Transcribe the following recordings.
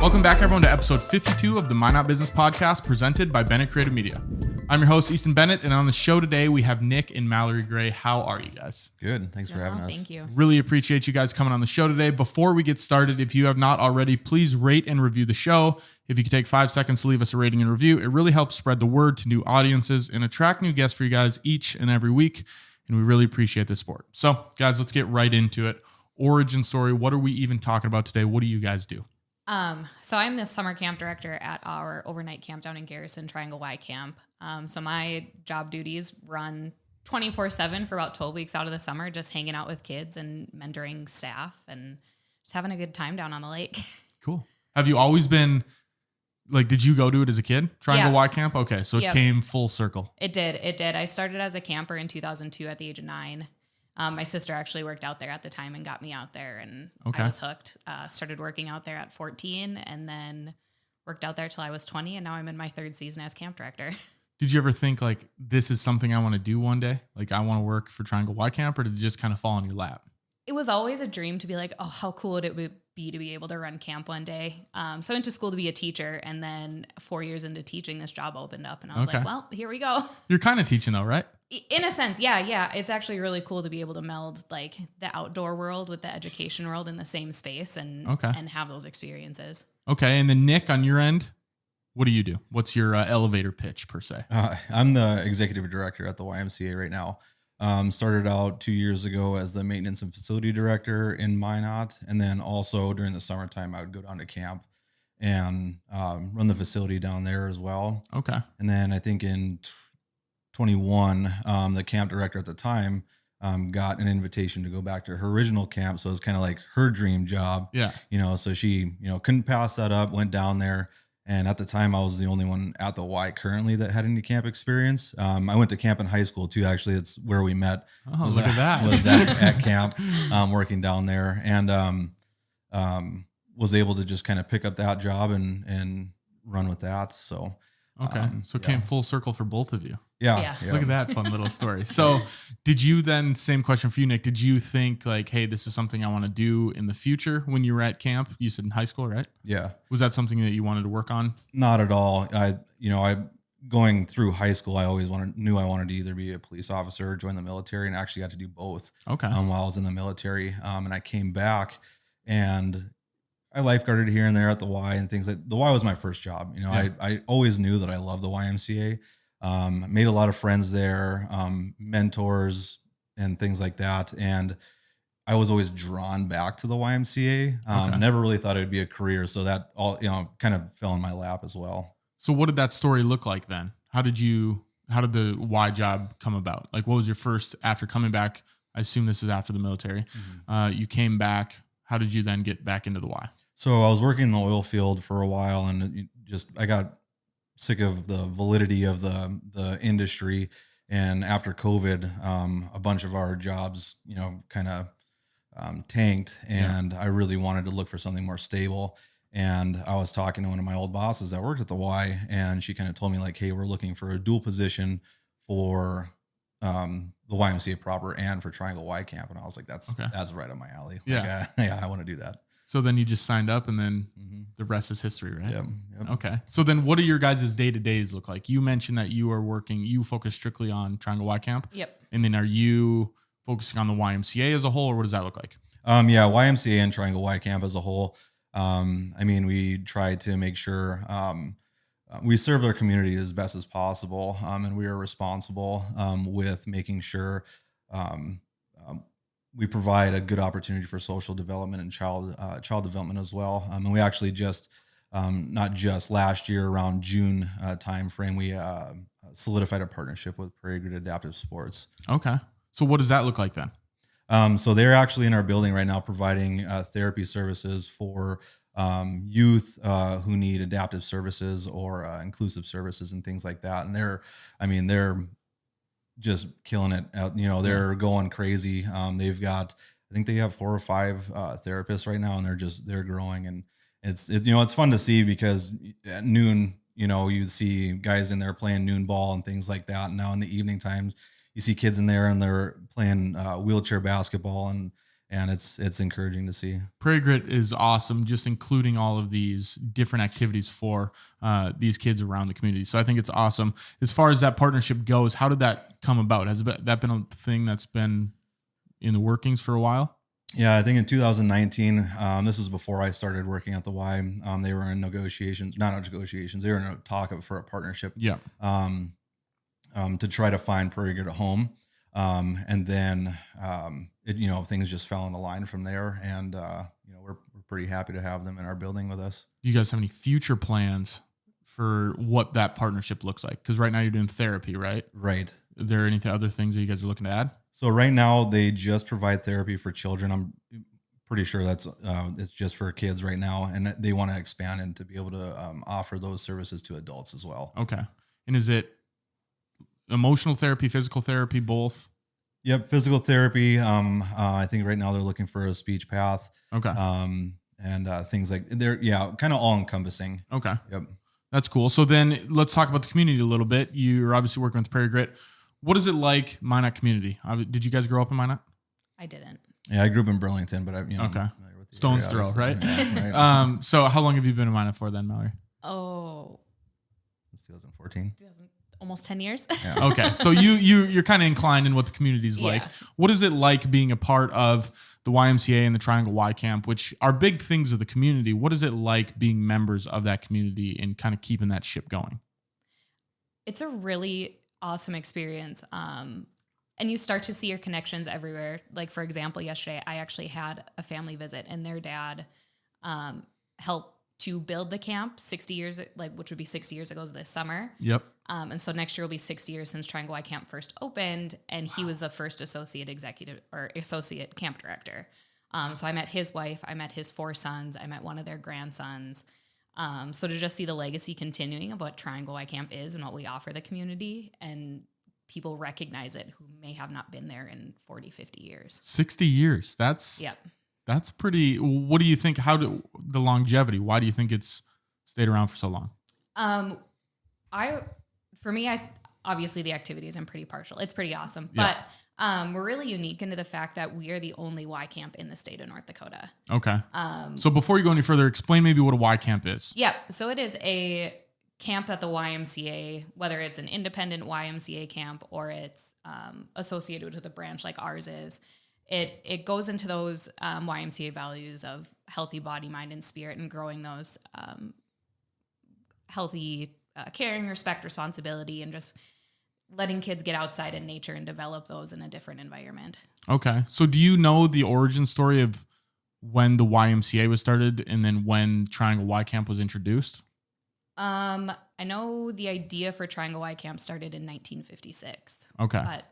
Welcome back, everyone, to episode 52 of the Minot Business Podcast, presented by Bennett Creative Media. I'm your host, Easton Bennett, and on the show today, we have Nick and Mallory Gray. How are you guys? Good. Thanks for having us. Thank you. Really appreciate you guys coming on the show today. Before we get started, if you have not already, please rate and review the show. If you could take 5 seconds to leave us a rating and review, it really helps spread the word to new audiences and attract new guests for you guys each and every week, and we really appreciate the support. So, guys, let's get right into it. Origin story. What are we even talking about today? What do you guys do? So I'm the summer camp director at our overnight camp down in Garrison, Triangle Y Camp. So my job duties run 24/7 for about 12 weeks out of the summer, just hanging out with kids and mentoring staff and just having a good time down on the lake. Cool. Have you always been, like, did you go to it as a kid? Triangle Y Camp? Okay, so it came full circle. It did. I started as a camper in 2002 at the age of 9. My sister actually worked out there at the time and got me out there, and I was hooked. Started working out there at 14 and then worked out there till I was 20, and now I'm in my 3rd season as camp director. Did you ever think, like, this is something I want to do one day? Like, I want to work for Triangle Y Camp, or did it just kind of fall in your lap? It was always a dream to be like, oh, how cool would it be to be able to run camp one day? So I went to school to be a teacher, and then 4 years into teaching, this job opened up, and I was like, well, here we go. You're kind of teaching though, right? In a sense, yeah. It's actually really cool to be able to meld like the outdoor world with the education world in the same space and have those experiences. Okay, and then Nick, on your end, what do you do? What's your elevator pitch per se? I'm the executive director at the YMCA right now. Started out 2 years ago as the maintenance and facility director in Minot, and then also during the summertime, I would go down to camp and run the facility down there as well. Okay, and then I think in 21, the camp director at the time got an invitation to go back to her original camp, so it was kind of like her dream job. Yeah, so she couldn't pass that up. Went down there. And at the time, I was the only one at the Y currently that had any camp experience. I went to camp in high school too. Actually, it's where we met. Oh, look at that! Was at camp, working down there, and was able to just kind of pick up that job and run with that. So so it came full circle for both of you. Yeah. Look at that fun little story. So did you then, same question for you, Nick, did you think like, hey, this is something I want to do in the future when you were at camp? You said in high school, right? Yeah. Was that something that you wanted to work on? Not at all. I going through high school, I always knew I wanted to either be a police officer or join the military, and actually got to do both. Okay. While I was in the military. And I came back and I lifeguarded here and there at the Y and things like the Y was my first job. I always knew that I loved the YMCA. Made a lot of friends there, mentors and things like that. And I was always drawn back to the YMCA. Never really thought it would be a career. So that all, kind of fell in my lap as well. So what did that story look like then? How did the Y job come about? Like, what was your first, after coming back? I assume this is after the military. Mm-hmm. You came back. How did you then get back into the Y? So I was working in the oil field for a while, and I got sick of the validity of the industry. And after COVID, a bunch of our jobs, kind of tanked, and I really wanted to look for something more stable. And I was talking to one of my old bosses that worked at the Y, and she kind of told me like, hey, we're looking for a dual position for the YMCA proper and for Triangle Y Camp. And I was like, that's right up my alley. Yeah. I want to do that. So then you just signed up, and then the rest is history, right? Yep. Okay. So then what do your guys' day-to-days look like? You mentioned that you focus strictly on Triangle Y Camp. Yep. And then are you focusing on the YMCA as a whole, or what does that look like? YMCA and Triangle Y Camp as a whole. We try to make sure we serve our community as best as possible, and we are responsible with making sure we provide a good opportunity for social development and child development as well. And we actually just, not just last year around June timeframe, we solidified a partnership with Prairie Grid Adaptive Sports. Okay. So what does that look like then? So they're actually in our building right now providing therapy services for youth who need adaptive services or inclusive services and things like that. And they're just killing it out. They're going crazy. They've got, I think they have 4 or 5 therapists right now, and they're growing. And it's fun to see because at noon, you see guys in there playing noon ball and things like that. And now in the evening times, you see kids in there and they're playing wheelchair basketball and and it's encouraging to see. Prairie Grit is awesome, just including all of these different activities for these kids around the community. So I think it's awesome. As far as that partnership goes, how did that come about? Has that been a thing that's been in the workings for a while? Yeah, I think in 2019, this was before I started working at the Y. They were in negotiations, not negotiations. They were in a talk for a partnership. Yeah. To try to find Prairie Grit a home, and then things just fell in the line from there. And we're pretty happy to have them in our building with us. Do you guys have any future plans for what that partnership looks like? Because right now you're doing therapy, right? Right. Are there any other things that you guys are looking to add? So right now they just provide therapy for children. I'm pretty sure that's it's just for kids right now, and they want to expand and to be able to offer those services to adults as well. Okay. And is it emotional therapy, physical therapy, both? Yep, physical therapy. I think right now they're looking for a speech path. Okay. And things like they're kind of all encompassing. Okay. Yep. That's cool. So then let's talk about the community a little bit. You're obviously working with Prairie Grit. What is it like, Minot community? Did you guys grow up in Minot? I didn't. Yeah, I grew up in Burlington, but okay. Stone's throw, right? Yeah, right. So how long have you been in Minot for then, Mallory? Oh, Since 2014. Almost 10 years. Yeah. Okay. So you're kind of inclined in what the community is like. Yeah. What is it like being a part of the YMCA and the Triangle Y Camp, which are big things of the community? What is it like being members of that community and kind of keeping that ship going? It's a really awesome experience. And you start to see your connections everywhere. Like, for example, yesterday I actually had a family visit, and their dad helped to build the camp 60 years, which would be 60 years ago this summer. Yep. And so next year will be 60 years since Triangle Y Camp first opened, and he was the first associate camp director. So I met his wife, I met his 4 sons, I met one of their grandsons. So to just see the legacy continuing of what Triangle Y Camp is and what we offer the community, and people recognize it who may have not been there in 40, 50 years. 60 years. That's pretty. What do you think? The longevity? Why do you think it's stayed around for so long? For me, obviously the activities, I'm pretty partial. It's pretty awesome, Yeah. but we're really unique into the fact that we are the only Y camp in the state of North Dakota. Okay. So before you go any further, explain maybe what a Y camp is. Yeah. So it is a camp that the YMCA, whether it's an independent YMCA camp or it's associated with a branch like ours is, it goes into those YMCA values of healthy body, mind, and spirit, and growing those healthy caring, respect, responsibility, and just letting kids get outside in nature and develop those in a different environment. Okay. So do you know the origin story of when the YMCA was started and then when Triangle Y Camp was introduced? I know the idea for Triangle Y Camp started in 1956. Okay. But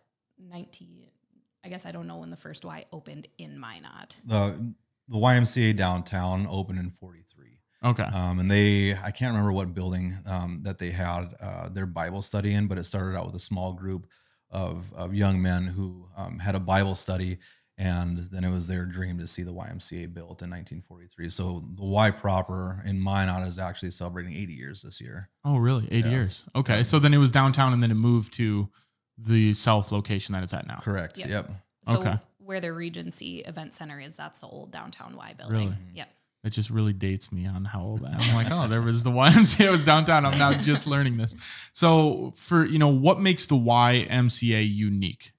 I guess I don't know when the first Y opened in Minot. The YMCA downtown opened in 43. Okay. And I can't remember what building that they had their Bible study in, but it started out with a small group of young men who had a Bible study, and then it was their dream to see the YMCA built in 1943. So the Y proper in Minot is actually celebrating 80 years this year. Oh, really? 80 years. Okay. So then it was downtown, and then it moved to the south location that it's at now. Correct. Yep. So okay. Where the Regency Event Center is, that's the old downtown Y building. Really? Yep. It just really dates me on how old I am. I'm like, oh, there was the YMCA was downtown. I'm now just learning this. So for, what makes the YMCA unique?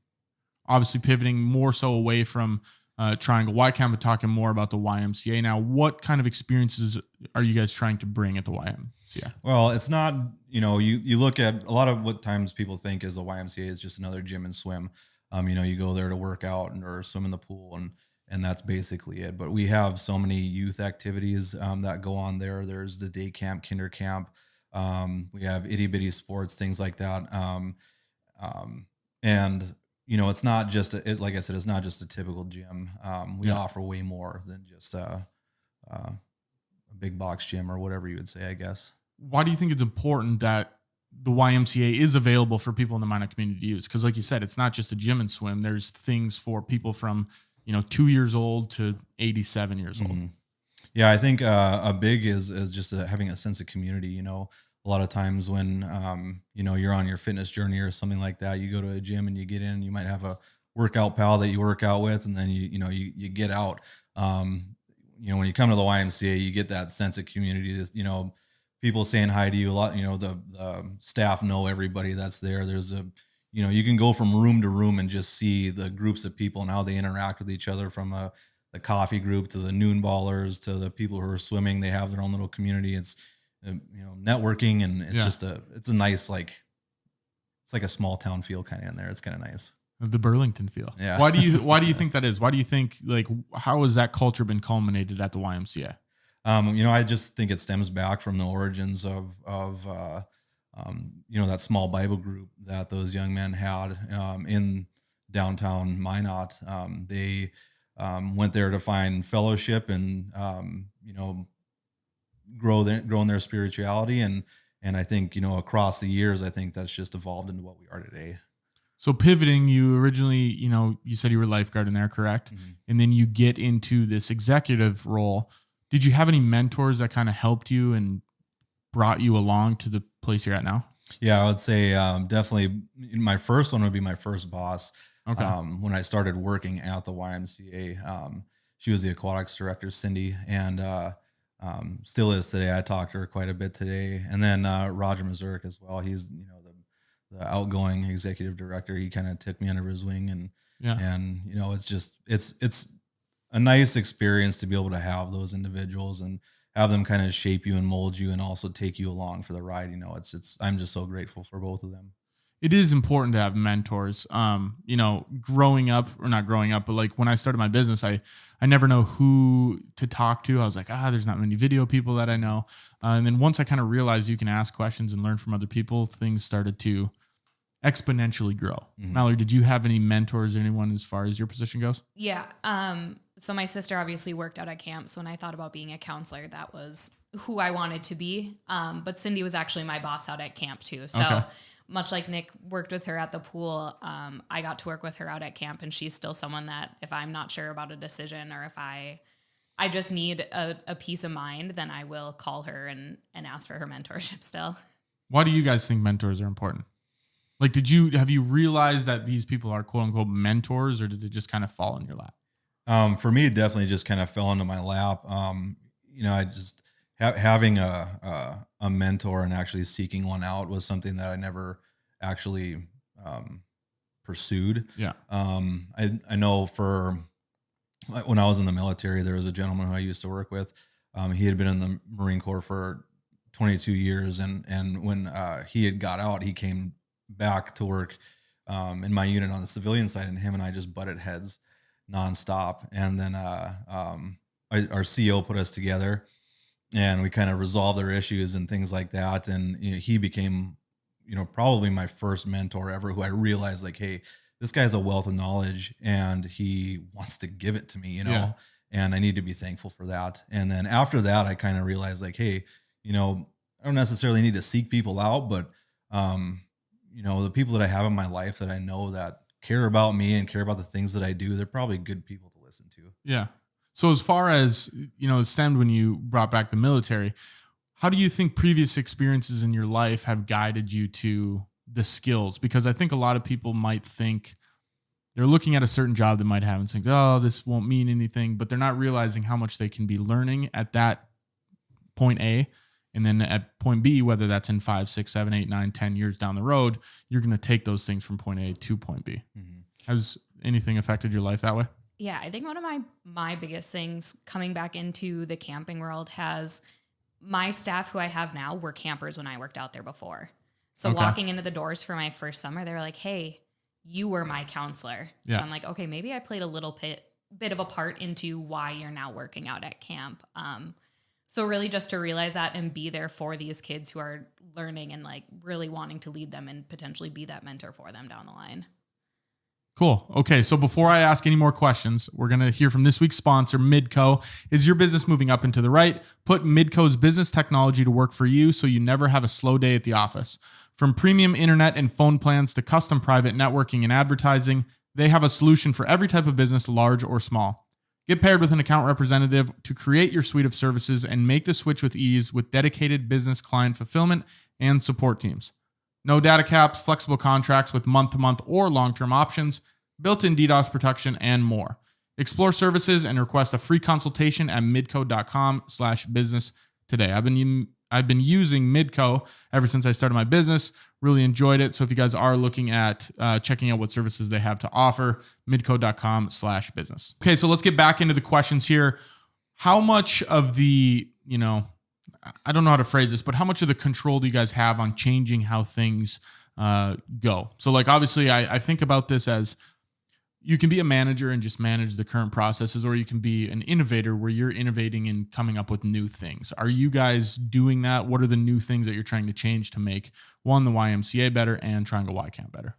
Obviously pivoting more so away from Triangle Y Camp, but talking more about the YMCA now. What kind of experiences are you guys trying to bring at the YMCA? Well, it's not, you look at a lot of what times people think is the YMCA is just another gym and swim. You go there to work out or swim in the pool, and that's basically it. But we have so many youth activities that go on there. There's the day camp, kinder camp. We have itty bitty sports, things like that. And it's not just like I said, it's not just a typical gym. We offer way more than just a big box gym or whatever you would say, I guess. Why do you think it's important that the YMCA is available for people in the Minot community to use? Because like you said, it's not just a gym and swim. There's things for people from 2 years old to 87 years old. Mm-hmm. Yeah, I think a big is just having a sense of community. A lot of times when you're on your fitness journey or something like that, you go to a gym and you get in, you might have a workout pal that you work out with, and then you get out. When you come to the YMCA, you get that sense of community. This, people saying hi to you a lot. The staff know everybody that's there. There's you can go from room to room and just see the groups of people and how they interact with each other, from the coffee group to the noon ballers to the people who are swimming. They have their own little community. It's networking, and it's it's a nice, it's like a small town feel kind of in there. It's kind of nice. The Burlington feel. Yeah. Why do you think that is? Why do you think, how has that culture been culminated at the YMCA? I just think it stems back from the origins of that small Bible group that those young men had in downtown Minot. They went there to find fellowship and grow in their spirituality, and I think across the years, I think that's just evolved into what we are today. So pivoting, you originally, you said you were lifeguard in there, correct? Mm-hmm. And then you get into this executive role. Did you have any mentors that kind of helped you and brought you along to the place you're at now? Yeah, I would say definitely my first one would be my first boss. Okay. When I started working at the YMCA, she was the aquatics director, Cindy, and still is today. I talked to her quite a bit today. And then Roger Mazurk as well. He's the outgoing executive director. He kind of took me under his wing, and it's a nice experience to be able to have those individuals and have them kind of shape you and mold you and also take you along for the ride. I'm just so grateful for both of them. It is important to have mentors. Growing up, or not growing up, but when I started my business, I never know who to talk to. I was like, there's not many video people that I know. And then once I kind of realized you can ask questions and learn from other people, things started to exponentially grow. Mm-hmm. Mallory, did you have any mentors or anyone as far as your position goes? Yeah. So my sister obviously worked out at camp. So when I thought about being a counselor, that was who I wanted to be. But Cindy was actually my boss out at camp too. So much like Nick worked with her at the pool, I got to work with her out at camp, and she's still someone that if I'm not sure about a decision, or if I just need a peace of mind, then I will call her and ask for her mentorship still. Why do you guys think mentors are important? Have you realized that these people are quote unquote mentors, or did it just kind of fall in your lap? For me, it definitely just kind of fell into my lap. I just having a mentor and actually seeking one out was something that I never actually pursued. Yeah. I know when I was in the military, there was a gentleman who I used to work with. He had been in the Marine Corps for 22 years. And when he had got out, he came back to work in my unit on the civilian side, and him and I just butted heads nonstop. And then our CO put us together, and we kind of resolved their issues and things like that. And he became, probably my first mentor ever, who I realized hey, this guy's a wealth of knowledge and he wants to give it to me, and I need to be thankful for that. And then after that, I kind of realized hey, I don't necessarily need to seek people out, but the people that I have in my life that I know that care about me and care about the things that I do, they're probably good people to listen to. Yeah. So as far as, it stemmed when you brought back the military, how do you think previous experiences in your life have guided you to the skills? Because I think a lot of people might think they're looking at a certain job they might have and think, oh, this won't mean anything, but they're not realizing how much they can be learning at that point A. And then at point B, whether that's in 5, 6, 7, 8, 9, 10 years down the road, you're going to take those things from point A to point B. Mm-hmm. Has anything affected your life that way? Yeah, I think one of my biggest things coming back into the camping world has my staff who I have now were campers when I worked out there before. So walking into the doors for my first summer, they were like, hey, you were my counselor. Yeah. So I'm like, okay, maybe I played a little bit of a part into why you're now working out at camp. So really just to realize that and be there for these kids who are learning and really wanting to lead them and potentially be that mentor for them down the line. Cool. Okay. So before I ask any more questions, we're going to hear from this week's sponsor, Midco. Is your business moving up and to the right? Put Midco's business technology to work for you so you never have a slow day at the office. From premium internet and phone plans to custom private networking and advertising, they have a solution for every type of business, large or small. Get paired with an account representative to create your suite of services and make the switch with ease with dedicated business client fulfillment and support teams. No data caps, flexible contracts with month-to-month or long-term options. built-in DDoS protection, and more. Explore services and request a free consultation at midco.com/business today. I've been using Midco ever since I started my business. Really enjoyed it. So if you guys are looking at checking out what services they have to offer, midco.com/business. Okay, so let's get back into the questions here. How much of the, I don't know how to phrase this, but how much of the control do you guys have on changing how things go? So like, obviously I think about this as you can be a manager and just manage the current processes, or you can be an innovator where you're innovating and coming up with new things. Are you guys doing that? What are the new things that you're trying to change to make, one, the YMCA better and Triangle Y Camp better?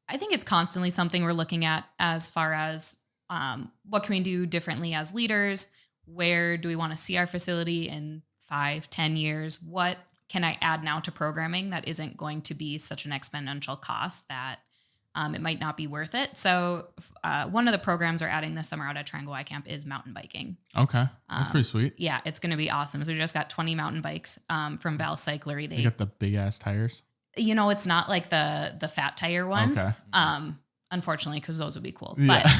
I think it's constantly something we're looking at as far as what can we do differently as leaders? Where do we want to see our facility in 5-10 years? What can I add now to programming that isn't going to be such an exponential cost that it might not be worth it? So one of the programs we're adding this summer out at Triangle Y Camp is mountain biking. Okay. That's pretty sweet. Yeah, it's going to be awesome. So we just got 20 mountain bikes from Val Cyclery. They got the big ass tires. It's not like the fat tire ones. Okay. Unfortunately, because those would be cool. Yeah. But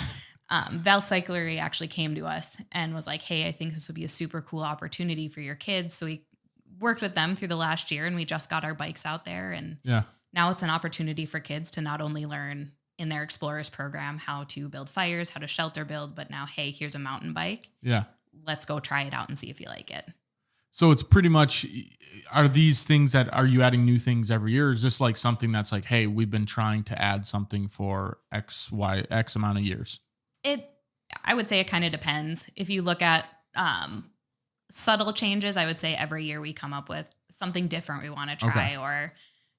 Val Cyclery actually came to us and was like, hey, I think this would be a super cool opportunity for your kids. So we worked with them through the last year, and we just got our bikes out there. And now it's an opportunity for kids to not only learn in their Explorers program how to build fires, how to shelter build, but now, hey, here's a mountain bike. Yeah. Let's go try it out and see if you like it. So it's pretty much, are these things are you adding new things every year? Or is this like something that's like, hey, we've been trying to add something for X amount of years? I would say it kind of depends. If you look at subtle changes, I would say every year we come up with something different we want to try, or,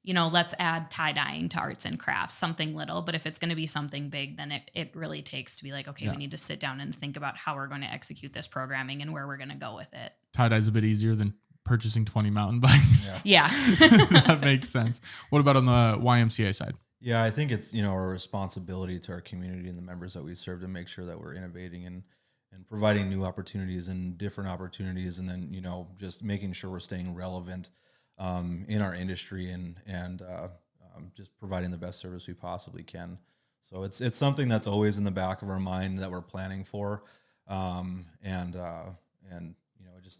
let's add tie-dyeing to arts and crafts, something little. But if it's going to be something big, then it really takes to be like, okay, we need to sit down and think about how we're going to execute this programming and where we're going to go with it. Tie-dye's a bit easier than purchasing 20 mountain bikes. Yeah. That makes sense. What about on the YMCA side? Yeah, I think it's, our responsibility to our community and the members that we serve to make sure that we're innovating and providing new opportunities and different opportunities. And then, just making sure we're staying relevant in our industry and just providing the best service we possibly can. So it's something that's always in the back of our mind that we're planning for.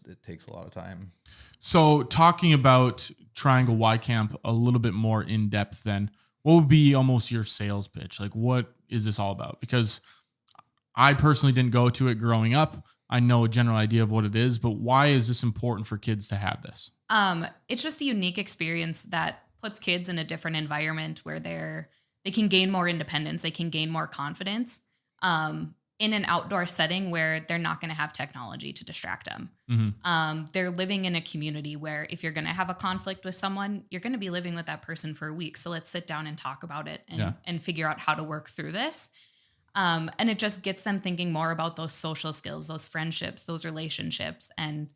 It takes a lot of time. So talking about Triangle Y Camp a little bit more in depth then, what would be almost your sales pitch? Like, what is this all about? Because I personally didn't go to it growing up. I know a general idea of what it is, but why is this important for kids to have this? It's just a unique experience that puts kids in a different environment where they can gain more independence. They can gain more confidence in an outdoor setting where they're not going to have technology to distract them. Mm-hmm. They're living in a community where if you're going to have a conflict with someone, you're going to be living with that person for a week. So let's sit down and talk about it and figure out how to work through this. And it just gets them thinking more about those social skills, those friendships, those relationships, and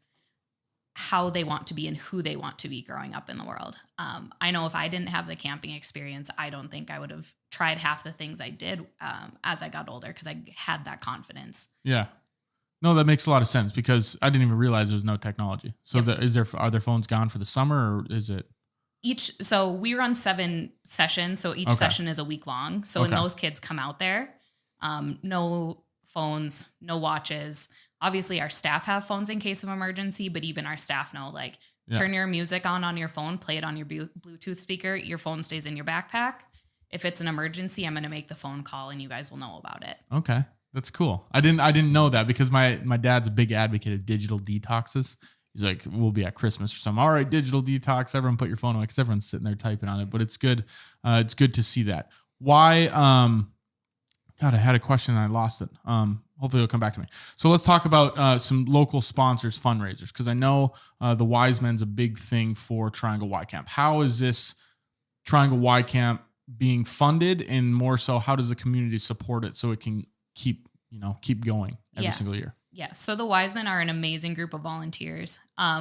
how they want to be and who they want to be growing up in the world. I know if I didn't have the camping experience, I don't think I would have tried half the things I did as I got older, because I had that confidence. Yeah. No, that makes a lot of sense, because I didn't even realize there was no technology. So are their phones gone for the summer, or is it? So we run 7 sessions. So each session is a week long. So when those kids come out there, no phones, no watches. Obviously, our staff have phones in case of emergency, but even our staff know, turn your music on your phone, play it on your Bluetooth speaker. Your phone stays in your backpack. If it's an emergency, I'm going to make the phone call and you guys will know about it. Okay. That's cool. I didn't know that, because my dad's a big advocate of digital detoxes. He's like, we'll be at Christmas or something. All right, digital detox. Everyone put your phone away, because everyone's sitting there typing on it, but it's good. It's good to see that. Why, God, I had a question and I lost it. Hopefully it'll come back to me. So let's talk about some local sponsors, fundraisers, because I know the Wise Men's a big thing for Triangle Y Camp. How is this Triangle Y Camp being funded, and more so, how does the community support it so it can keep going every single year? Yeah. So the Wise Men are an amazing group of volunteers.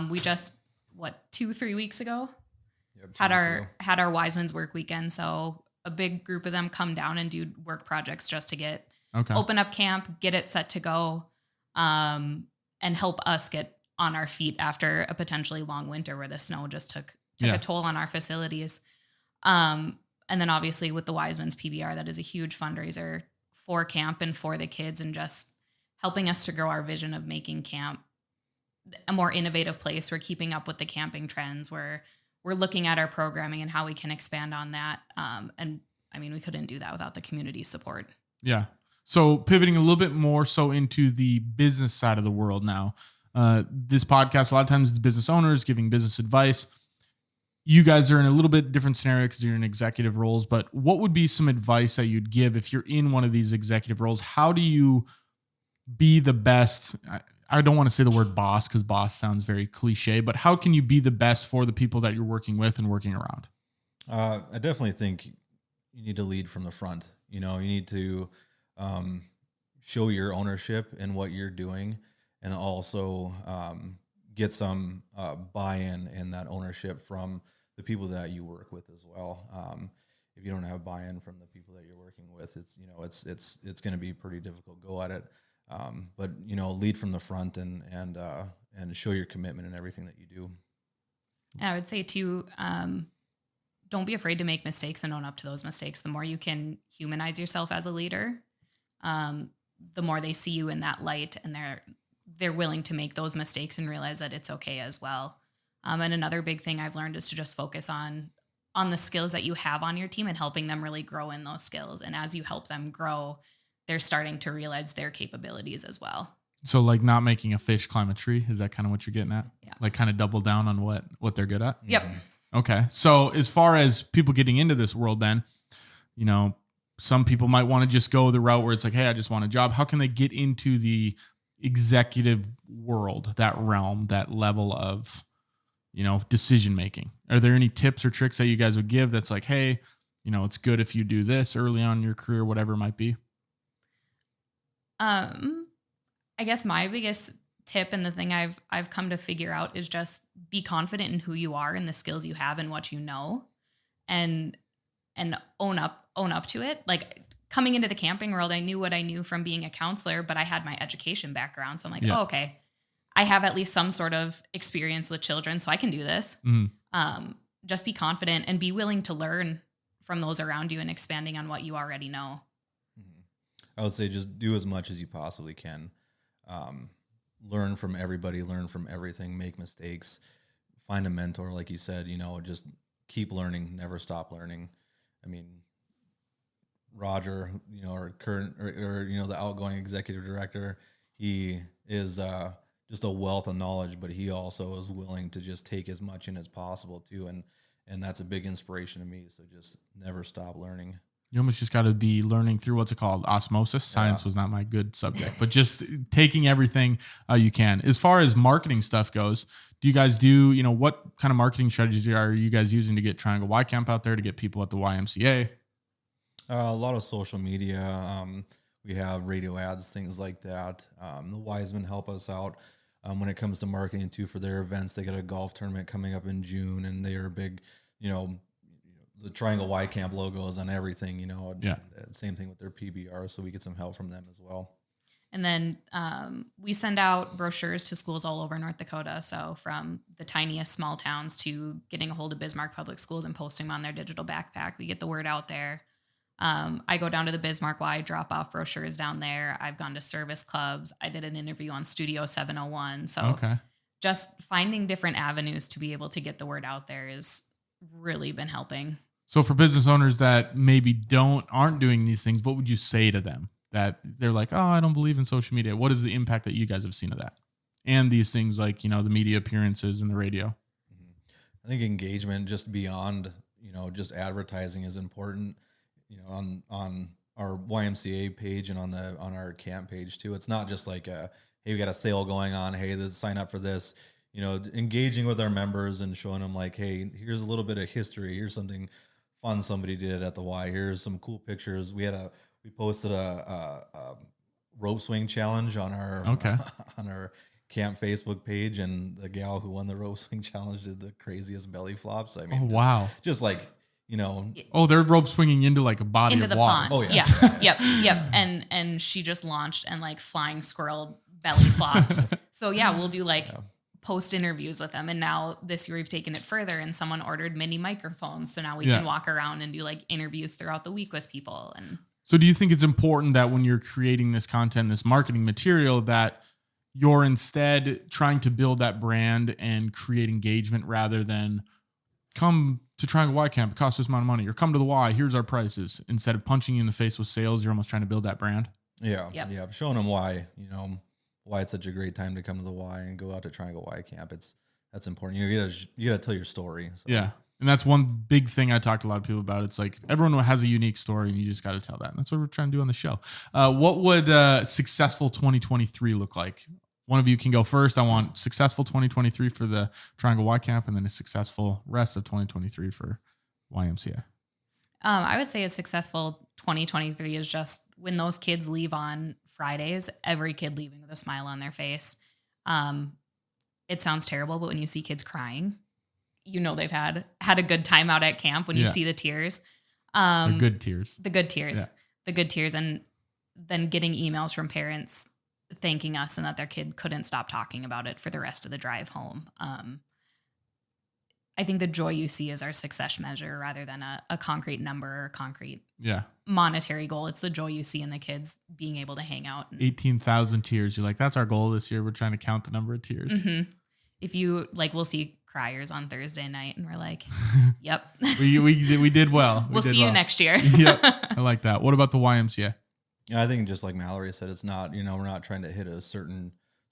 We just 2-3 weeks ago had our Wise Men's work weekend. So a big group of them come down and do work projects just to open up camp, get it set to go, and help us get on our feet after a potentially long winter where the snow just took a toll on our facilities. And then obviously with the Wise Men's PBR, that is a huge fundraiser for camp and for the kids, and just helping us to grow our vision of making camp a more innovative place. We're keeping up with the camping trends. We're looking at our programming and how we can expand on that. And I mean, we couldn't do that without the community support. Yeah. So pivoting a little bit more so into the business side of the world now. This podcast, a lot of times it's business owners giving business advice. You guys are in a little bit different scenario because you're in executive roles, but what would be some advice that you'd give if you're in one of these executive roles? How do you be the best? I don't want to say the word boss because boss sounds very cliche, but how can you be the best for the people that you're working with and working around? I definitely think you need to lead from the front. You need to show your ownership in what you're doing, and also get some buy-in in that ownership from the people that you work with as well. If you don't have buy-in from the people that you're working with, it's going to be pretty difficult to go at it. But lead from the front and show your commitment in everything that you do. I would say too, don't be afraid to make mistakes and own up to those mistakes. The more you can humanize yourself as a leader, the more they see you in that light, and they're willing to make those mistakes and realize that it's okay as well. And another big thing I've learned is to just focus on the skills that you have on your team and helping them really grow in those skills. And as you help them grow, they're starting to realize their capabilities as well. So like not making a fish climb a tree, is that kind of what you're getting at? Yeah. Like kind of double down on what they're good at? Yep. Okay. So as far as people getting into this world then, some people might want to just go the route where it's like, hey, I just want a job. How can they get into the executive world, that realm, that level of, decision making? Are there any tips or tricks that you guys would give that's like, hey, it's good if you do this early on in your career, whatever it might be? I guess my biggest tip, and the thing I've come to figure out, is just be confident in who you are and the skills you have and what you know, and own up to it. Like coming into the camping world, I knew what I knew from being a counselor, but I had my education background. So I'm like, oh, okay, I have at least some sort of experience with children, so I can do this. Mm-hmm. Just be confident and be willing to learn from those around you and expanding on what you already know. I would say just do as much as you possibly can. Learn from everybody, learn from everything, make mistakes, find a mentor, like you said, just keep learning, never stop learning. I mean, Roger, our current or the outgoing executive director, he is just a wealth of knowledge, but he also is willing to just take as much in as possible too. And that's a big inspiration to me. So just never stop learning. You almost just got to be learning through what's it called? Osmosis. Science was not my good subject, but just taking everything you can. As far as marketing stuff goes, do you guys do, what kind of marketing strategies are you guys using to get Triangle Y Camp out there, to get people at the YMCA? A lot of social media. We have radio ads, things like that. The Wisemen help us out when it comes to marketing too for their events. They got a golf tournament coming up in June, and they are big, the Triangle Y Camp logo is on everything, Same thing with their PBR, so we get some help from them as well. And then we send out brochures to schools all over North Dakota. So from the tiniest small towns to getting a hold of Bismarck Public Schools and posting them on their digital backpack, we get the word out there. I go down to the Bismarck Y, drop off brochures down there. I've gone to service clubs. I did an interview on Studio 701. So just finding different avenues to be able to get the word out there has really been helping. So for business owners that maybe aren't doing these things, what would you say to them that they're like, oh, I don't believe in social media? What is the impact that you guys have seen of that? And these things like, the media appearances and the radio. I think engagement just beyond, just advertising is important, on our YMCA page and on our camp page too. It's not just like hey, we got a sale going on. Hey, sign up for this, engaging with our members and showing them like, hey, here's a little bit of history. Here's something fun somebody did at the Y. Here's some cool pictures. We posted a rope swing challenge on our on our camp Facebook page, and the gal who won the rope swing challenge did the craziest belly flops. I mean, wow, just like they're rope swinging into like a body into of the water. pond. Oh yeah, yep. And she just launched and like flying squirrel belly flopped. So we'll do post interviews with them. And now this year we've taken it further, and someone ordered mini microphones. So now we can walk around and do like interviews throughout the week with people. And So do you think it's important that when you're creating this content, this marketing material, that you're instead trying to build that brand and create engagement rather than come to Triangle Y Camp, it costs this amount of money, or come to the Y, here's our prices. Instead of punching you in the face with sales, you're almost trying to build that brand. Yeah. Yep. Yeah. Showing them why, why it's such a great time to come to the Y and go out to Triangle Y Camp. That's important. You gotta tell your story. So. Yeah. And that's one big thing I talk to a lot of people about. It's like everyone has a unique story and you just got to tell that. And that's what we're trying to do on the show. What would successful 2023 look like? One of you can go first. I want successful 2023 for the Triangle Y Camp and then a successful rest of 2023 for YMCA. I would say a successful 2023 is just when those kids leave on Fridays, every kid leaving with a smile on their face. It sounds terrible, but when you see kids crying, they've had a good time out at camp when you see the tears. The good tears. The good tears. Yeah. The good tears. And then getting emails from parents thanking us and that their kid couldn't stop talking about it for the rest of the drive home. I think the joy you see is our success measure rather than a concrete number or a concrete monetary goal. It's the joy you see in the kids being able to hang out. 18,000 tears. You're like, that's our goal this year. We're trying to count the number of tears. Mm-hmm. If you we'll see criers on Thursday night and we're like, yep. we did well. We'll see you next year. Yep. I like that. What about the YMCA? Yeah, I think just like Mallory said, it's not, we're not trying to hit a certain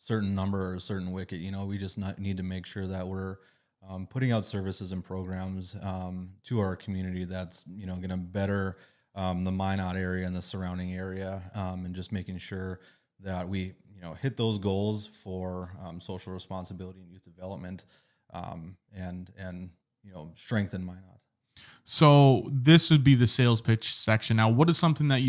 number or a certain wicket. We just need to make sure that we're putting out services and programs to our community that's, going to better the Minot area and the surrounding area, and just making sure that we, hit those goals for social responsibility and youth development, and strengthen Minot. So this would be the sales pitch section. Now, what is something that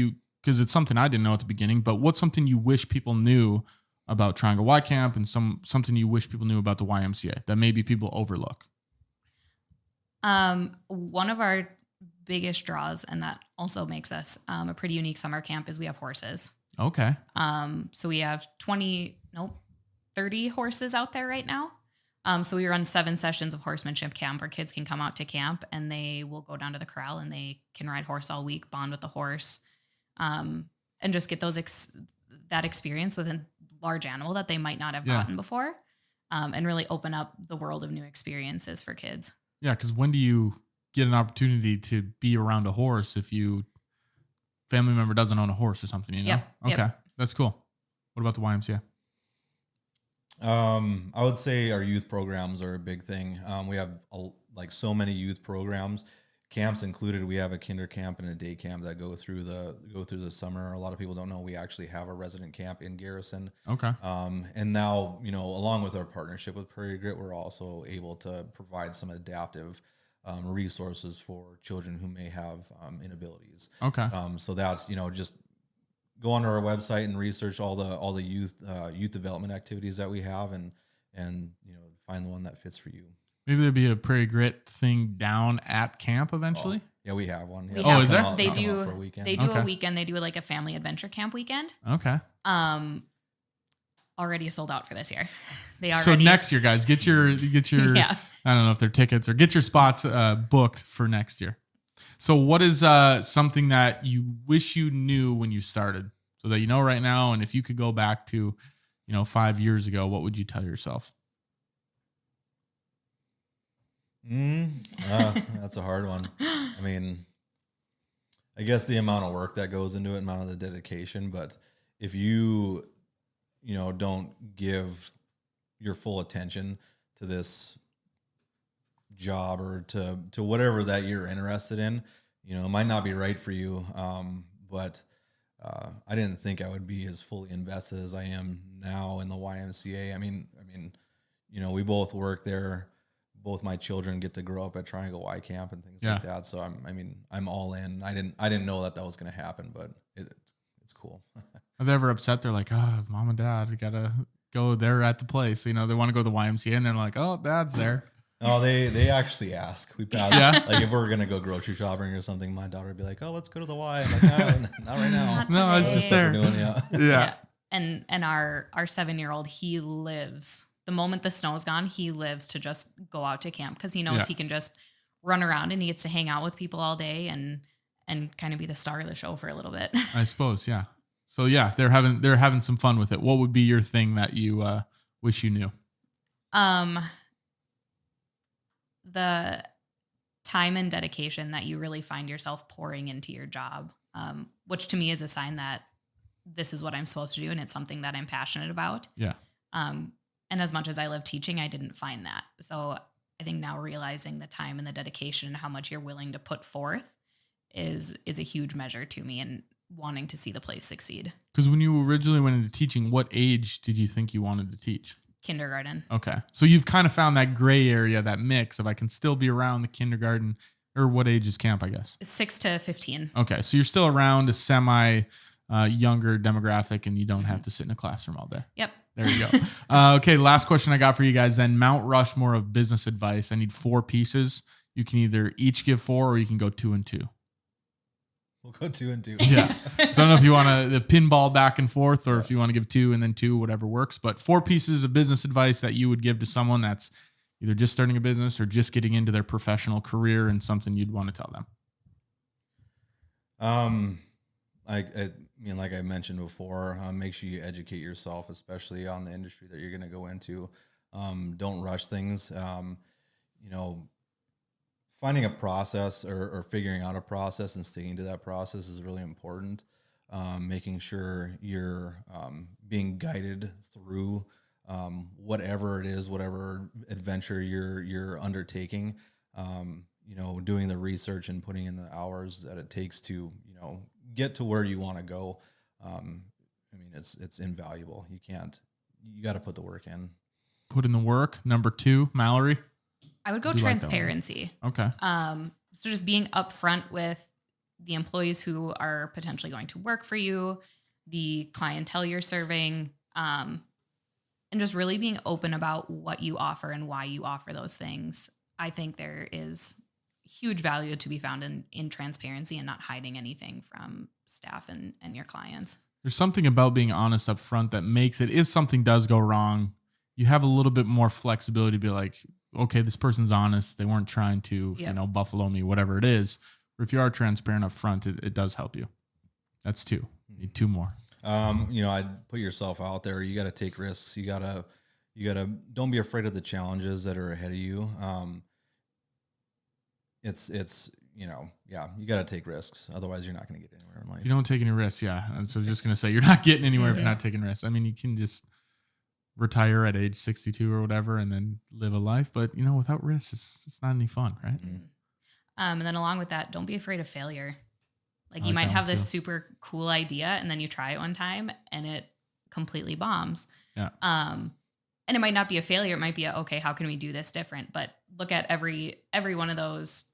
because it's something I didn't know at the beginning, but what's something you wish people knew about Triangle Y Camp and something you wish people knew about the YMCA that maybe people overlook? One of our biggest draws, and that also makes us a pretty unique summer camp, is we have horses. Okay. So we have 30 horses out there right now. So we run 7 sessions of horsemanship camp where kids can come out to camp and they will go down to the corral and they can ride horse all week, bond with the horse, and just get that experience with a large animal that they might not have gotten before, and really open up the world of new experiences for kids. Yeah, because when do you get an opportunity to be around a horse if you family member doesn't own a horse or something, Yep. Okay. Yep. That's cool. What about the YMCA? I would say our youth programs are a big thing. We have so many youth programs, camps included. We have a kinder camp and a day camp that go through the summer. A lot of people don't know we actually have a resident camp in Garrison. Okay. And now, along with our partnership with Prairie Grit, we're also able to provide some adaptive resources for children who may have inabilities. Okay. So that's, just go onto our website and research all the youth development activities that we have and find the one that fits for you. Maybe there'd be a Prairie Grit thing down at camp eventually. Yeah, we have one. Is there? They do for a weekend. They do a weekend. They do like a family adventure camp weekend. Okay. Already sold out for this year. So next year, guys, get your Yeah. I don't know if they're tickets or get your spots booked for next year. So what is something that you wish you knew when you started so that you know right now? And if you could go back to, 5 years ago, what would you tell yourself? That's a hard one. I mean, I guess the amount of work that goes into it, amount of the dedication, but if you don't give your full attention to this job or to whatever that you're interested in, it might not be right for you. But I didn't think I would be as fully invested as I am now in the YMCA. I mean, we both work there. Both my children get to grow up at Triangle Y Camp and things like that. So I'm all in. I didn't know that was going to happen, but it's cool. Are they ever upset? They're like, oh, mom and dad, we gotta go there at the place. They want to go to the YMCA and they're like, oh, dad's there. Oh, they actually ask. Like if we're gonna go grocery shopping or something, my daughter would be like, oh, let's go to the Y. I'm like, no, not right now. No, I was just there. Yeah. And our 7-year-old, he lives. The moment the snow is gone, he lives to just go out to camp because he knows he can just run around and he gets to hang out with people all day and and kind of be the star of the show for a little bit. I suppose. Yeah. So yeah, they're having some fun with it. What would be your thing that you wish you knew? The time and dedication that you really find yourself pouring into your job, which to me is a sign that this is what I'm supposed to do and it's something that I'm passionate about. Yeah. And as much as I love teaching, I didn't find that. So I think now realizing the time and the dedication and how much you're willing to put forth is a huge measure to me and wanting to see the place succeed. Because when you originally went into teaching, what age did you think you wanted to teach? Kindergarten. Okay. So you've kind of found that gray area, that mix of I can still be around the kindergarten, or what age is camp, I guess? 6 to 15. Okay. So you're still around a semi younger demographic and you don't have to sit in a classroom all day. Yep. There you go. Okay. Last question I got for you guys then. Mount Rushmore of business advice. I need 4 pieces. You can either each give 4 or you can go 2 and 2. We'll go 2 and 2. Yeah. So I don't know if you want the pinball back and forth or if you want to give 2 and then 2, whatever works. But 4 pieces of business advice that you would give to someone that's either just starting a business or just getting into their professional career and something you'd want to tell them. I mean, like I mentioned before, make sure you educate yourself, especially on the industry that you're going to go into. Don't rush things. Finding a process or figuring out a process and sticking to that process is really important. Making sure you're being guided through whatever it is, whatever adventure you're undertaking. Doing the research and putting in the hours that it takes to get to where you want to go. It's invaluable. You got to put the work in. Put in the work. Number 2, Mallory. I would go transparency. Like okay. So just being upfront with the employees who are potentially going to work for you, the clientele you're serving, and just really being open about what you offer and why you offer those things. I think there is huge value to be found in transparency and not hiding anything from staff and your clients. There's something about being honest up front that makes it, if something does go wrong, you have a little bit more flexibility to be like, okay, this person's honest. They weren't trying to, buffalo me, whatever it is. Or if you are transparent up front, it does help you. That's 2. You need 2 more. I'd put yourself out there. You got to take risks. You gotta, don't be afraid of the challenges that are ahead of you. You got to take risks. Otherwise you're not going to get anywhere in life. If you don't take any risks. Yeah. And so I was just going to say, you're not getting anywhere if you're not taking risks. I mean, you can just retire at age 62 or whatever and then live a life, but without risks, it's not any fun, right? Mm-hmm. And then along with that, don't be afraid of failure. Like you might have this super cool idea and then you try it one time and it completely bombs. Yeah. And it might not be a failure. It might be okay, how can we do this different? But look at every one of those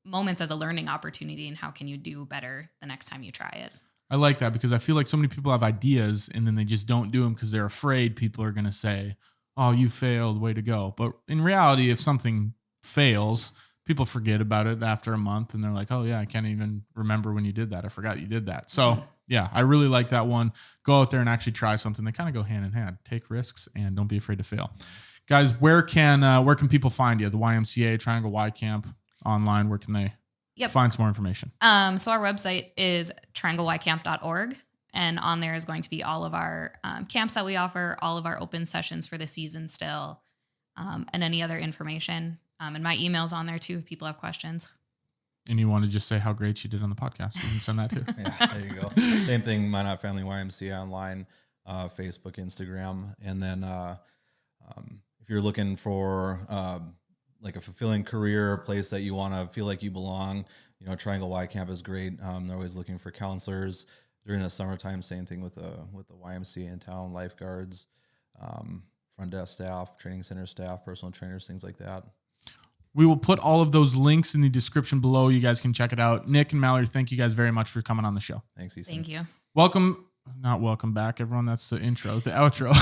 moments as a learning opportunity and how can you do better the next time you try it? I like that because I feel like so many people have ideas and then they just don't do them because they're afraid people are going to say, oh, you failed, way to go. But in reality, if something fails, people forget about it after a month and they're like, oh yeah, I can't even remember when you did that. I forgot you did that. So yeah, I really like that one. Go out there and actually try something. They kind of go hand in hand. Take risks and don't be afraid to fail. Guys, where can people find you? The YMCA, Triangle Y Camp online, where can they find some more information? So our website is triangleycamp.org, and on there is going to be all of our camps that we offer, all of our open sessions for the season still, and any other information. And my email's on there too if people have questions. And you want to just say how great you did on the podcast, you can send that too. Yeah, there you go. Same thing, Minot Family YMCA online, Facebook, Instagram. And then if you're looking for like a fulfilling career, a place that you want to feel like you belong, Triangle Y Camp is great. They're always looking for counselors during the summertime. Same thing with the YMCA in town, lifeguards, front desk staff, training center staff, personal trainers, things like that. We will put all of those links in the description below. You guys can check it out. Nick and Mallory, thank you guys very much for coming on the show. Thanks, Easton. Thank you. Not welcome back, everyone. That's the intro, the outro.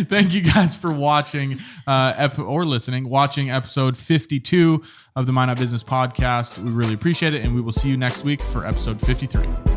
Thank you guys for watching or listening, watching episode 52 of the Minot Business Podcast. We really appreciate it, and we will see you next week for episode 53.